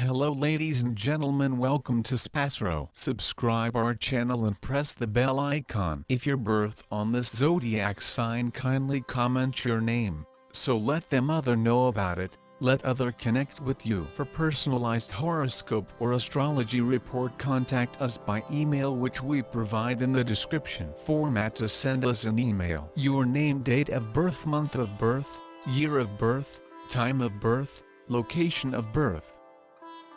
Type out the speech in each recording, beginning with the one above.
Hello ladies and gentlemen, welcome to SPASRO. Subscribe our channel and press the bell icon. If your birth on this zodiac sign, kindly comment your name, so let them other know about it. Let other connect with you. For personalized horoscope or astrology report, contact us by email, which we provide in the description. Format to send us an email: your name, date of birth, month of birth, year of birth, time of birth, location of birth,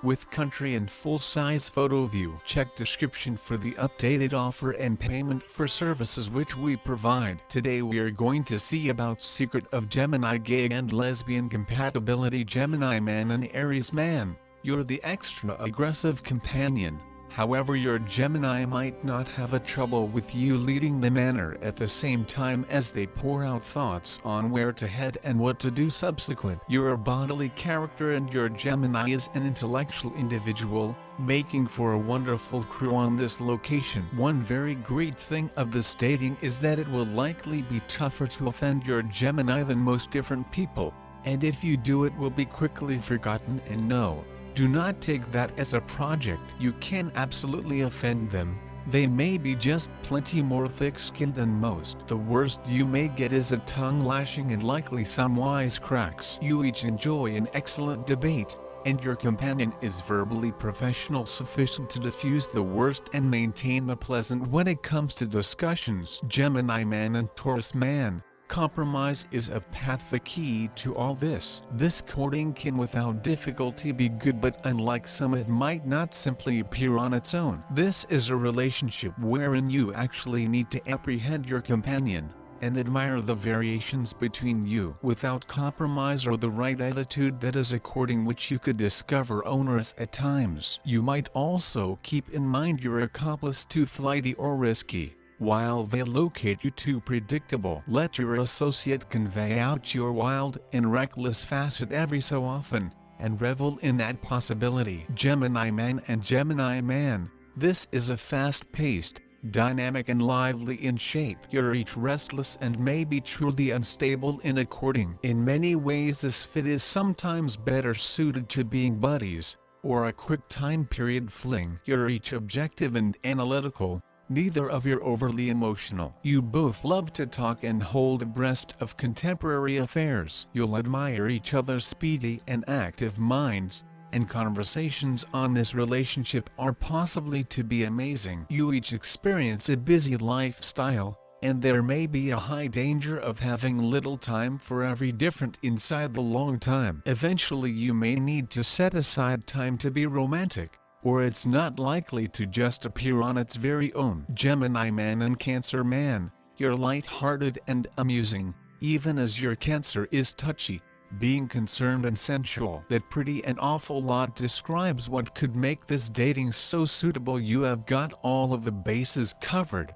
with country and full-size photo view. Check description for the updated offer and payment for services which we provide. Today we are going to see about secret of Gemini gay and lesbian compatibility. Gemini man and Aries man, you're the extra aggressive companion. However, your Gemini might not have a trouble with you leading the manner at the same time as they pour out thoughts on where to head and what to do subsequent. You're a bodily character and your Gemini is an intellectual individual, making for a wonderful crew on this location. One very great thing of this dating is that it will likely be tougher to offend your Gemini than most different people, and if you do, it will be quickly forgotten. And no, do not take that as a project. You can absolutely offend them. They may be just plenty more thick-skinned than most. The worst you may get is a tongue lashing and likely some wisecracks. You each enjoy an excellent debate, and your companion is verbally professional, sufficient to diffuse the worst and maintain the pleasant when it comes to discussions. Gemini man and Taurus man, compromise is of path the key to all this. This courting can without difficulty be good, but unlike some, it might not simply appear on its own. This is a relationship wherein you actually need to apprehend your companion and admire the variations between you. Without compromise or the right attitude, that is a courting which you could discover onerous at times. You might also keep in mind your accomplice too flighty or risky, while they locate you too predictable. Let your associate convey out your wild and reckless facet every so often, and revel in that possibility. Gemini man and Gemini man, this is a fast-paced, dynamic and lively in shape. You're each restless and maybe truly unstable in a courting. In many ways this fit is sometimes better suited to being buddies, or a quick time period fling. You're each objective and analytical. Neither of you are overly emotional. You both love to talk and hold abreast of contemporary affairs. You'll admire each other's speedy and active minds, and conversations on this relationship are possibly to be amazing. You each experience a busy lifestyle, and there may be a high danger of having little time for every different inside the long time. Eventually you may need to set aside time to be romantic, or it's not likely to just appear on its very own. Gemini man and Cancer man, you're light-hearted and amusing, even as your Cancer is touchy, being concerned and sensual. That pretty an awful lot describes what could make this dating so suitable. You have got all of the bases covered,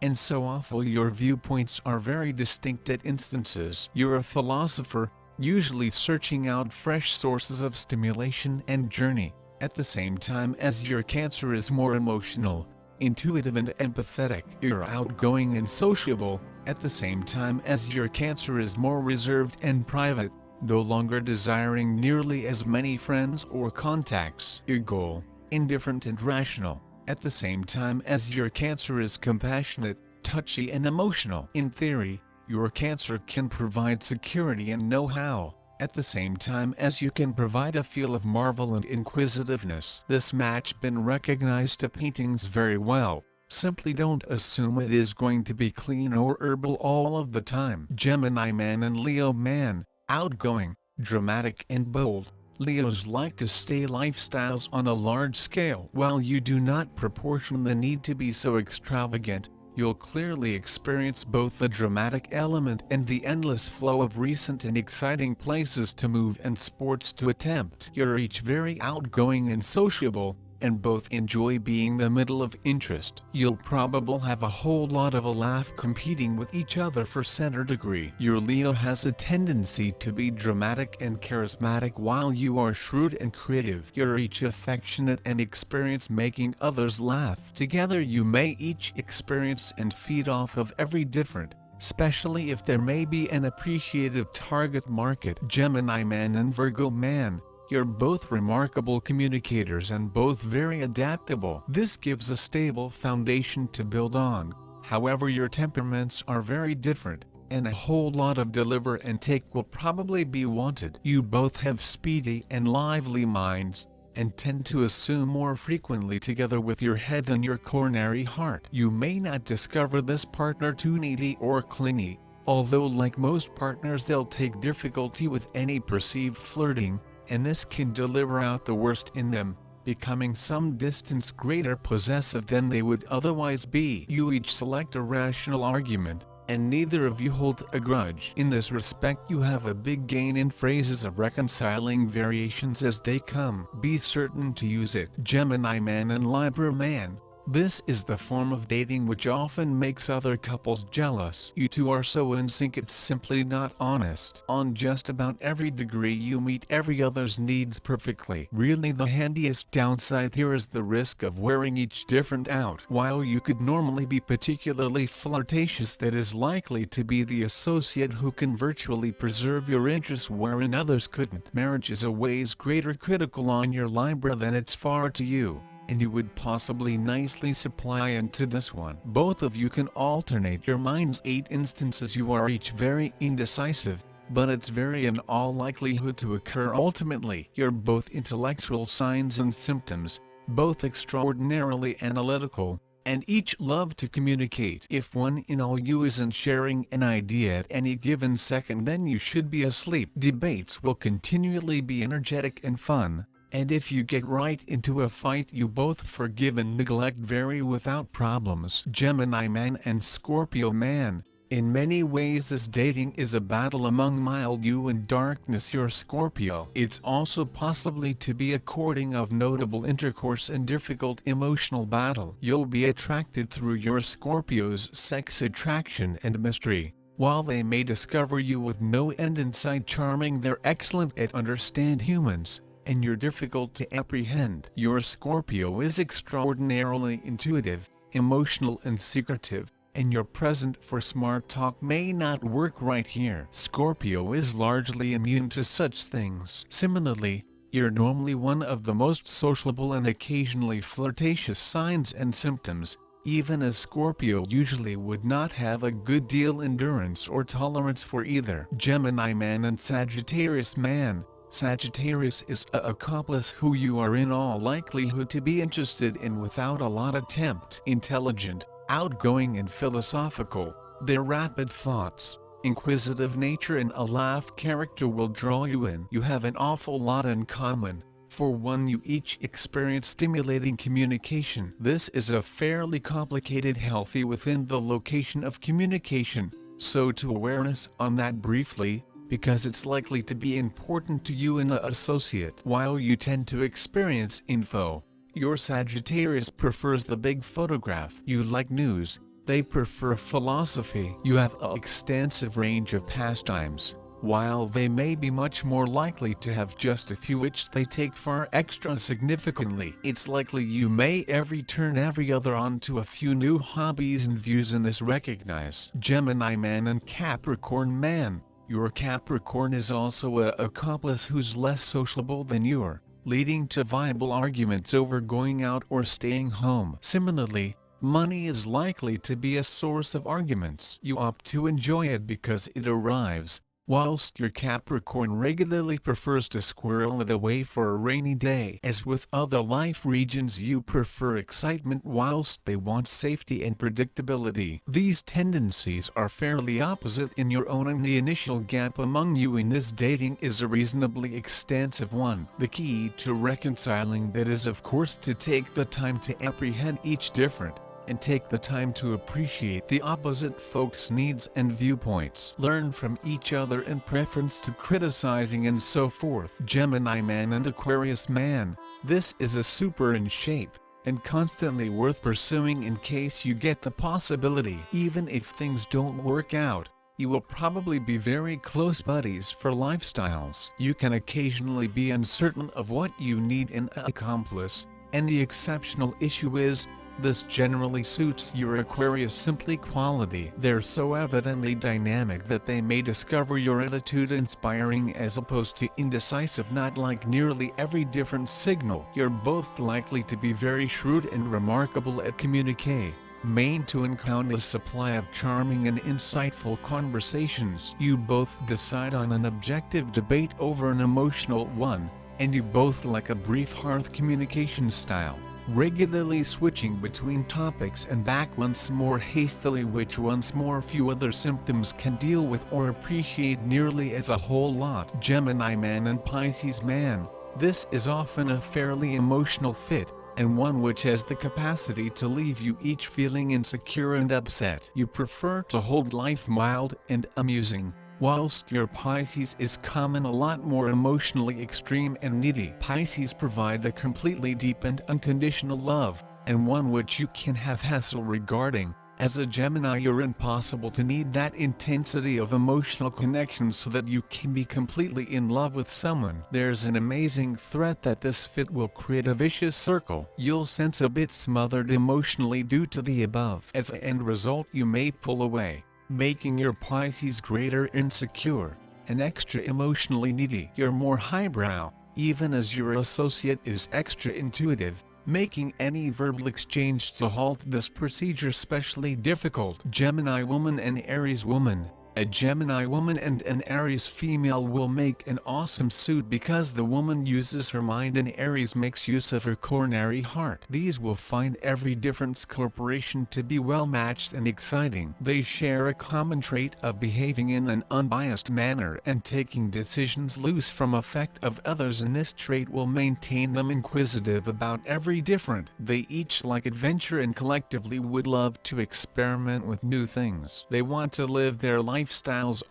and so awful your viewpoints are very distinct at instances. You're a philosopher, usually searching out fresh sources of stimulation and journey, at the same time as your Cancer is more emotional, intuitive and empathetic. You're outgoing and sociable, at the same time as your Cancer is more reserved and private, no longer desiring nearly as many friends or contacts. Your goal, indifferent and rational, at the same time as your Cancer is compassionate, touchy and emotional. In theory, your Cancer can provide security and know-how, at the same time as you can provide a feel of marvel and inquisitiveness. This match been recognized to paintings very well. Simply don't assume it is going to be clean or herbal all of the time. Gemini man and Leo man, outgoing, dramatic and bold. Leos like to stay lifestyles on a large scale. While you do not proportion the need to be so extravagant, you'll clearly experience both the dramatic element and the endless flow of recent and exciting places to move and sports to attempt. You're each very outgoing and sociable, and both enjoy being the middle of interest. You'll probably have a whole lot of a laugh competing with each other for center degree. Your Leo has a tendency to be dramatic and charismatic, while you are shrewd and creative. You're each affectionate and experience making others laugh. Together you may each experience and feed off of every different, especially if there may be an appreciative target market. Gemini man and Virgo man, You're both remarkable communicators and both very adaptable. This gives a stable foundation to build on. However, your temperaments are very different, and a whole lot of deliver and take will probably be wanted. You both have speedy and lively minds, and tend to assume more frequently together with your head than your coronary heart. You may not discover this partner too needy or clingy, although like most partners they'll take difficulty with any perceived flirting, and this can deliver out the worst in them, becoming some distance greater possessive than they would otherwise be. You each select a rational argument, and neither of you hold a grudge. In this respect you have a big gain in phrases of reconciling variations as they come. Be certain to use it. Gemini man and Libra man. This is the form of dating which often makes other couples jealous. You two are so in sync it's simply not honest. On just about every degree you meet every other's needs perfectly. Really the handiest downside here is the risk of wearing each different out. While you could normally be particularly flirtatious, that is likely to be the associate who can virtually preserve your interests wherein others couldn't. Marriage is a ways greater critical on your Libra than it's far to you, and you would possibly nicely supply into this one. Both of you can alternate your minds. 8 instances you are each very indecisive, but it's very in all likelihood to occur ultimately. You're both intellectual signs and symptoms, both extraordinarily analytical, and each love to communicate. If one in all you isn't sharing an idea at any given second, then you should be asleep. Debates will continually be energetic and fun, and if you get right into a fight you both forgive and neglect very without problems. Gemini man and Scorpio man. In many ways this dating is a battle among mild you and darkness your Scorpio. It's also possibly to be a courting of notable intercourse and difficult emotional battle. You'll be attracted through your Scorpio's sex attraction and mystery. While they may discover you with no end in sight charming, they're excellent at understand humans, and you're difficult to apprehend. Your Scorpio is extraordinarily intuitive, emotional and secretive, and your present for smart talk may not work right here. Scorpio is largely immune to such things. Similarly, you're normally one of the most sociable and occasionally flirtatious signs and symptoms, even as Scorpio usually would not have a good deal endurance or tolerance for either. Gemini man and Sagittarius man. Sagittarius is a accomplice who you are in all likelihood to be interested in without a lot of attempt. Intelligent, outgoing and philosophical, their rapid thoughts, inquisitive nature and a laugh character will draw you in. You have an awful lot in common. For one, you each experience stimulating communication. This is a fairly complicated healthy within the location of communication, so to awareness on that briefly, because it's likely to be important to you and an associate. While you tend to experience info, your Sagittarius prefers the big photograph. You like news, they prefer philosophy. You have an extensive range of pastimes. While they may be much more likely to have just a few which they take far extra significantly, it's likely you may turn every other on to a few new hobbies and views in this recognize. Gemini man and Capricorn man. Your Capricorn is also an accomplice who's less sociable than you are, leading to viable arguments over going out or staying home. Similarly, money is likely to be a source of arguments. You opt to enjoy it because it arrives, whilst your Capricorn regularly prefers to squirrel it away for a rainy day. As with other life regions, you prefer excitement whilst they want safety and predictability. These tendencies are fairly opposite in your own, and the initial gap among you in this dating is a reasonably extensive one. The key to reconciling that is of course to take the time to apprehend each different, and take the time to appreciate the opposite folks' needs and viewpoints. Learn from each other in preference to criticizing and so forth. Gemini man and Aquarius man. This is a super in shape, and constantly worth pursuing in case you get the possibility. Even if things don't work out, you will probably be very close buddies for lifestyles. You can occasionally be uncertain of what you need in an accomplice, and the exceptional issue is, This generally suits your Aquarius simply quality. They're so evidently dynamic that they may discover your attitude inspiring as opposed to indecisive, not like nearly every different signal. You're both likely to be very shrewd and remarkable at communique, main to encounter a supply of charming and insightful conversations. You both decide on an objective debate over an emotional one, and you both like a brief hearth communication style, regularly switching between topics and back once more hastily, which once more few other symptoms can deal with or appreciate nearly as a whole lot. Gemini man and Pisces man, this is often a fairly emotional fit, and one which has the capacity to leave you each feeling insecure and upset. You prefer to hold life mild and amusing, whilst your Pisces is common a lot more emotionally extreme and needy. Pisces provide a completely deep and unconditional love, and one which you can have hassle regarding. As a Gemini, you're impossible to need that intensity of emotional connection so that you can be completely in love with someone. There's an amazing threat that this fit will create a vicious circle. You'll sense a bit smothered emotionally due to the above. As an end result, you may pull away, making your Pisces greater insecure and extra emotionally needy. You're more highbrow, even as your associate is extra intuitive, making any verbal exchange to halt this procedure specially difficult. Gemini woman and Aries woman. A Gemini woman and an Aries female will make an awesome suit because the woman uses her mind and Aries makes use of her coronary heart. These will find every difference corporation to be well matched and exciting. They share a common trait of behaving in an unbiased manner and taking decisions loose from affect of others, and this trait will maintain them inquisitive about every different. They each like adventure and collectively would love to experiment with new things. They want to live their lifestyles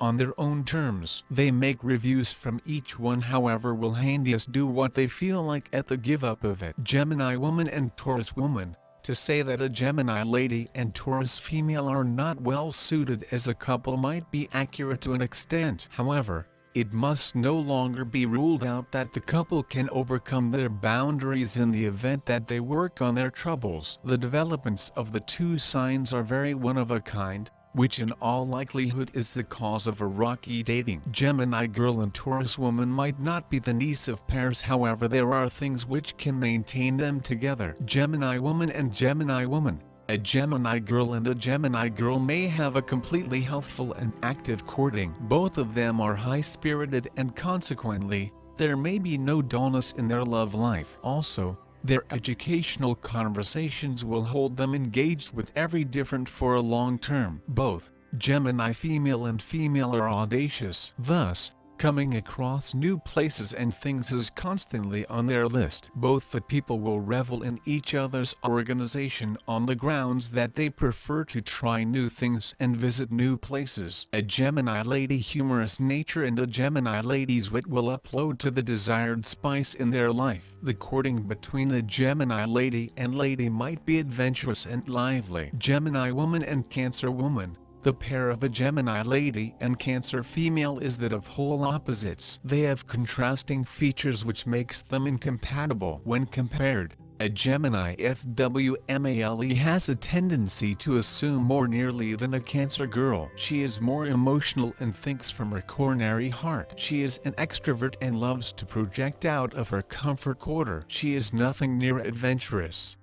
on their own terms. They make reviews from each one, however will handiest do what they feel like at the give up of it. Gemini woman and Taurus woman. To say that a Gemini lady and Taurus female are not well suited as a couple might be accurate to an extent. However, it must no longer be ruled out that the couple can overcome their boundaries in the event that they work on their troubles. The developments of the two signs are very one of a kind, which in all likelihood is the cause of a rocky dating. Gemini girl and Taurus woman might not be the niece of pairs, however there are things which can maintain them together. Gemini woman and Gemini woman. A Gemini girl and a Gemini girl may have a completely healthful and active courting. Both of them are high-spirited and consequently, there may be no dullness in their love life. Also, their educational conversations will hold them engaged with every different for a long term. Both Gemini female and female are audacious, thus, coming across new places and things is constantly on their list. Both the people will revel in each other's organization on the grounds that they prefer to try new things and visit new places. A Gemini lady humorous nature and a Gemini lady's wit will upload to the desired spice in their life. The courting between a Gemini lady and lady might be adventurous and lively. Gemini woman and Cancer woman. The pair of a Gemini lady and Cancer female is that of whole opposites. They have contrasting features which makes them incompatible. When compared, a Gemini FWMALE has a tendency to assume more nearly than a Cancer girl. She is more emotional and thinks from her coronary heart. She is an extrovert and loves to project out of her comfort quarter. She is nothing near adventurous.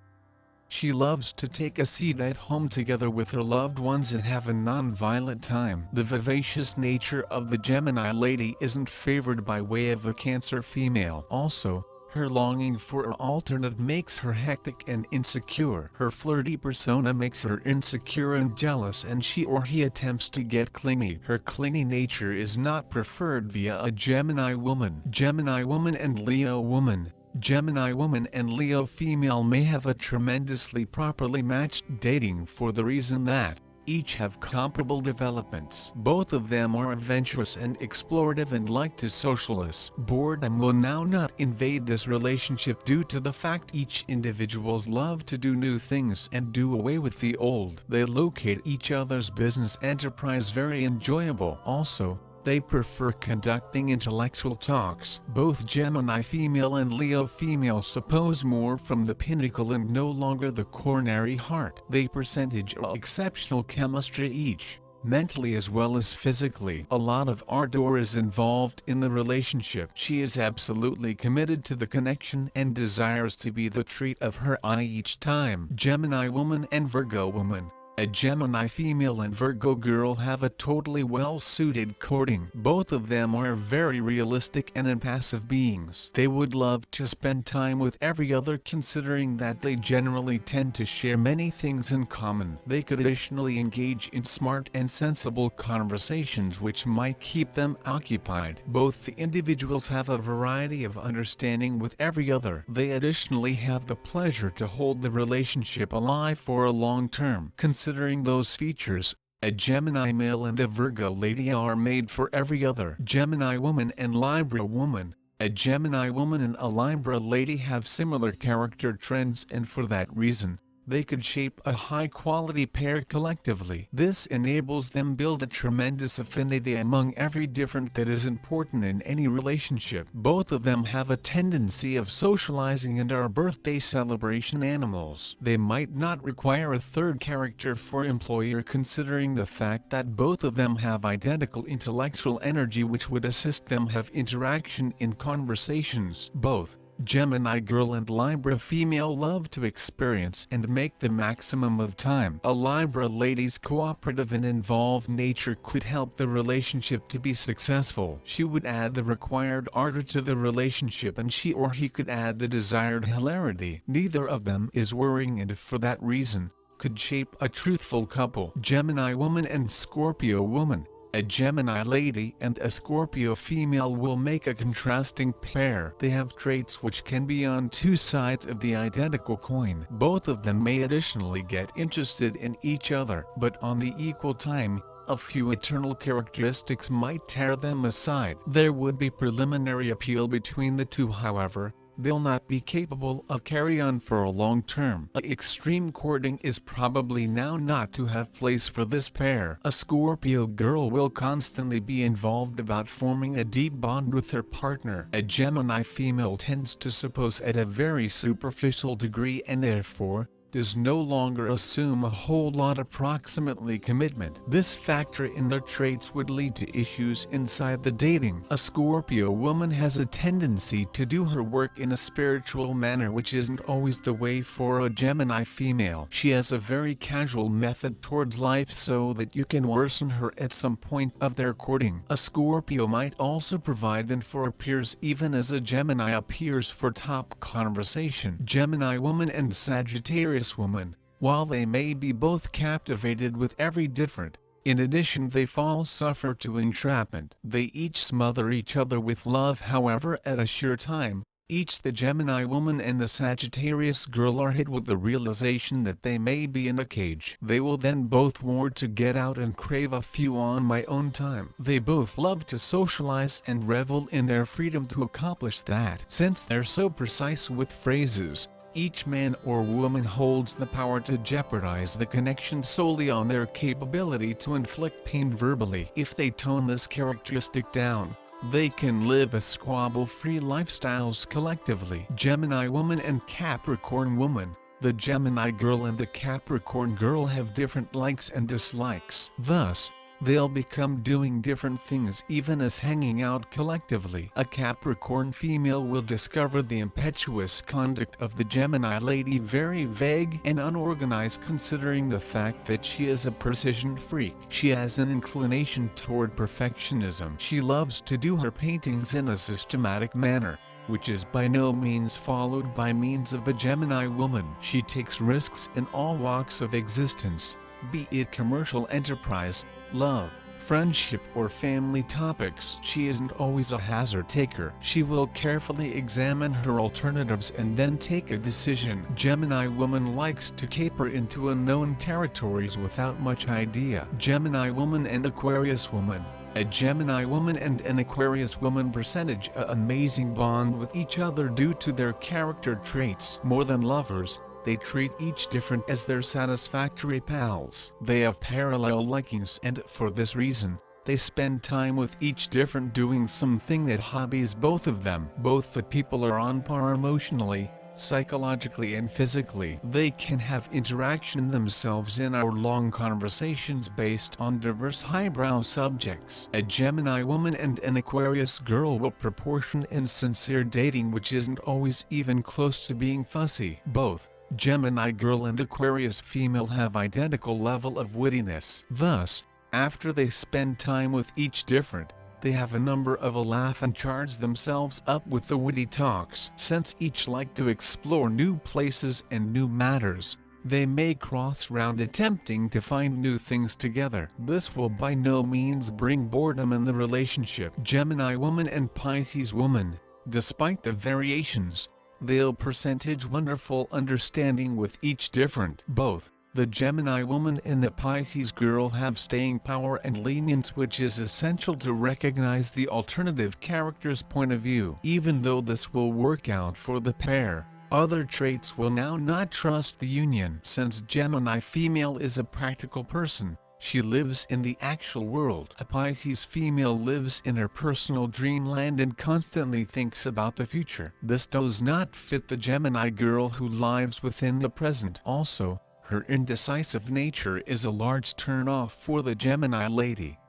She loves to take a seat at home together with her loved ones and have a non-violent time. The vivacious nature of the Gemini lady isn't favored by way of the Cancer female. Also, her longing for an alternate makes her hectic and insecure. Her flirty persona makes her insecure and jealous, and she or he attempts to get clingy. Her clingy nature is not preferred via a Gemini woman. Gemini woman and Leo woman. Gemini woman and Leo female may have a tremendously properly matched dating for the reason that each have comparable developments. Both of them are adventurous and explorative and like to socialize. Boredom will now not invade this relationship due to the fact each individuals love to do new things and do away with the old. They locate each other's business enterprise very enjoyable. Also, They prefer conducting intellectual talks. Both Gemini female and Leo female suppose more from the pinnacle and no longer the coronary heart. They percentage exceptional chemistry each, mentally as well as physically. A lot of ardor is involved in the relationship. She is absolutely committed to the connection and desires to be the treat of her eye each time. Gemini woman and Virgo woman. A Gemini female and Virgo girl have a totally well-suited courting. Both of them are very realistic and impassive beings. They would love to spend time with every other, considering that they generally tend to share many things in common. They could additionally engage in smart and sensible conversations which might keep them occupied. Both the individuals have a variety of understanding with every other. They additionally have the pleasure to hold the relationship alive for a long term. Considering those features, a Gemini male and a Virgo lady are made for every other. Gemini woman and Libra woman. A Gemini woman and a Libra lady have similar character trends, and for that reason, they could shape a high-quality pair collectively. This enables them build a tremendous affinity among every different that is important in any relationship. Both of them have a tendency of socializing and are birthday celebration animals. They might not require a third character for employer, considering the fact that both of them have identical intellectual energy which would assist them have interaction in conversations. Both Gemini girl and Libra female love to experience and make the maximum of time. A Libra lady's cooperative and involved nature could help the relationship to be successful. She would add the required ardor to the relationship, and she or he could add the desired hilarity. Neither of them is worrying, and for that reason, could shape a truthful couple. Gemini woman and Scorpio woman. A Gemini lady and a Scorpio female will make a contrasting pair. They have traits which can be on two sides of the identical coin. Both of them may additionally get interested in each other, but on the equal time, a few eternal characteristics might tear them aside. There would be preliminary appeal between the two, however. They'll not be capable of carry on for a long term. Extreme courting is probably now not to have place for this pair. A Scorpio girl will constantly be involved about forming a deep bond with her partner. A Gemini female tends to suppose at a very superficial degree, and therefore does no longer assume a whole lot approximately commitment. This factor in their traits would lead to issues inside the dating. A Scorpio woman has a tendency to do her work in a spiritual manner, which isn't always the way for a Gemini female. She has a very casual method towards life so that you can worsen her at some point of their courting. A Scorpio might also provide and for peers, even as a Gemini appears for top conversation. Gemini woman and Sagittarius woman, while they may be both captivated with every different, in addition they fall suffer to entrapment. They each smother each other with love, however at a sure time, each the Gemini woman and the Sagittarius girl are hit with the realization that they may be in a cage. They will then both war to get out and crave a few on my own time. They both love to socialize and revel in their freedom to accomplish that. Since they're so precise with phrases, each man or woman holds the power to jeopardize the connection solely on their capability to inflict pain verbally. If they tone this characteristic down, they can live a squabble-free lifestyles collectively. Gemini woman and Capricorn woman. The Gemini girl and the Capricorn girl have different likes and dislikes. Thus, they'll become doing different things even as hanging out collectively. A Capricorn female will discover the impetuous conduct of the Gemini lady very vague and unorganized, considering the fact that she is a precision freak. She has an inclination toward perfectionism. She loves to do her paintings in a systematic manner, which is by no means followed by means of a Gemini woman. She takes risks in all walks of existence, be it commercial enterprise, love, friendship or family topics. She isn't always a hazard taker. She will carefully examine her alternatives and then take a decision. Gemini woman likes to caper into unknown territories without much idea. Gemini woman and Aquarius woman. A Gemini woman and an Aquarius woman percentage an amazing bond with each other due to their character traits. More than lovers, they treat each different as their satisfactory pals. They have parallel likings, and for this reason, They spend time with each different doing something that hobbies both of them. Both the people are on par emotionally, psychologically and physically. They can have interaction themselves in hour-long conversations based on diverse highbrow subjects. A Gemini woman and an Aquarius girl will proportion in sincere dating, which isn't always even close to being fussy. Both Gemini girl and Aquarius female have identical level of wittiness. Thus, after they spend time with each different, they have a number of a laugh and charge themselves up with the witty talks. Since each like to explore new places and new matters, they may cross round attempting to find new things together. This will by no means bring boredom in the relationship. Gemini woman and Pisces woman, despite the variations, they'll percentage wonderful understanding with each different. Both the Gemini woman and the Pisces girl have staying power and lenience, which is essential to recognize the alternative character's point of view. Even though this will work out for the pair, other traits will now not trust the union. Since Gemini female is a practical person, she lives in the actual world. A Pisces female lives in her personal dreamland and constantly thinks about the future. This does not fit the Gemini girl who lives within the present. Also, her indecisive nature is a large turn-off for the Gemini lady.